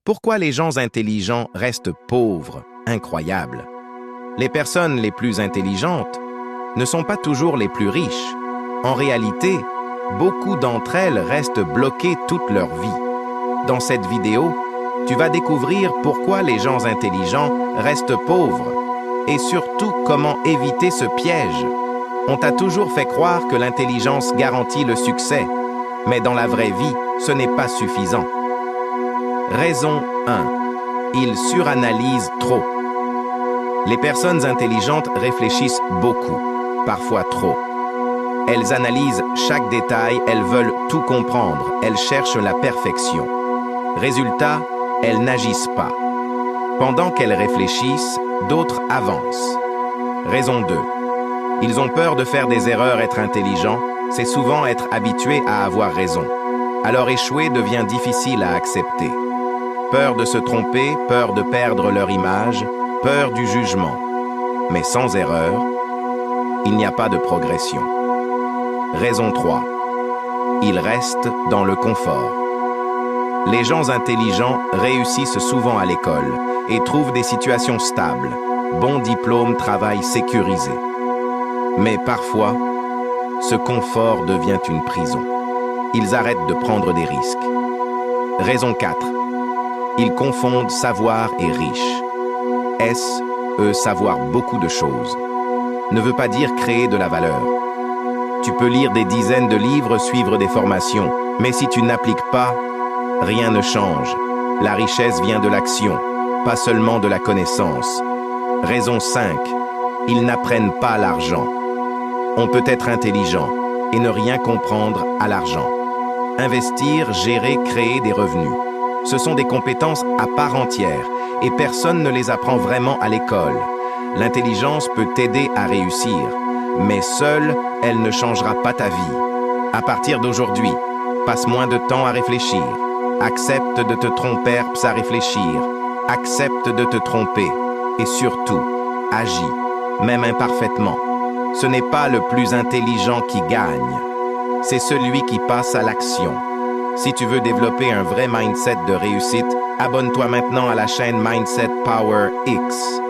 Pourquoi les gens intelligents restent pauvres? Incroyable. Les personnes les plus intelligentes ne sont pas toujours les plus riches. En réalité, beaucoup d'entre elles restent bloquées toute leur vie. Dans cette vidéo, tu vas découvrir pourquoi les gens intelligents restent pauvres et surtout comment éviter ce piège. On t'a toujours fait croire que l'intelligence garantit le succès, mais dans la vraie vie, ce n'est pas suffisant. Raison 1. Ils suranalysent trop. Les personnes intelligentes réfléchissent beaucoup, parfois trop. Elles analysent chaque détail, elles veulent tout comprendre, elles cherchent la perfection. Résultat, elles n'agissent pas. Pendant qu'elles réfléchissent, d'autres avancent. Raison 2. Ils ont peur de faire des erreurs. Être intelligent, c'est souvent être habitué à avoir raison. Alors échouer devient difficile à accepter. Peur de se tromper, peur de perdre leur image, peur du jugement. Mais sans erreur, il n'y a pas de progression. Raison 3. Ils restent dans le confort. Les gens intelligents réussissent souvent à l'école et trouvent des situations stables, bon diplôme, travail sécurisé. Mais parfois, ce confort devient une prison. Ils arrêtent de prendre des risques. Raison 4. Ils confondent savoir et riche. Savoir beaucoup de choses ne veut pas dire créer de la valeur. Tu peux lire des dizaines de livres, suivre des formations, mais si tu n'appliques pas, rien ne change. La richesse vient de l'action, pas seulement de la connaissance. Raison 5. Ils n'apprennent pas l'argent. On peut être intelligent et ne rien comprendre à l'argent. Investir, gérer, créer des revenus. Ce sont des compétences à part entière et personne ne les apprend vraiment à l'école. L'intelligence peut t'aider à réussir, mais seule, elle ne changera pas ta vie. À partir d'aujourd'hui, passe moins de temps à réfléchir. Accepte de te tromper à réfléchir. Accepte de te tromper. Et surtout, agis, même imparfaitement. Ce n'est pas le plus intelligent qui gagne. C'est celui qui passe à l'action. Si tu veux développer un vrai mindset de réussite, abonne-toi maintenant à la chaîne Mindset Power X.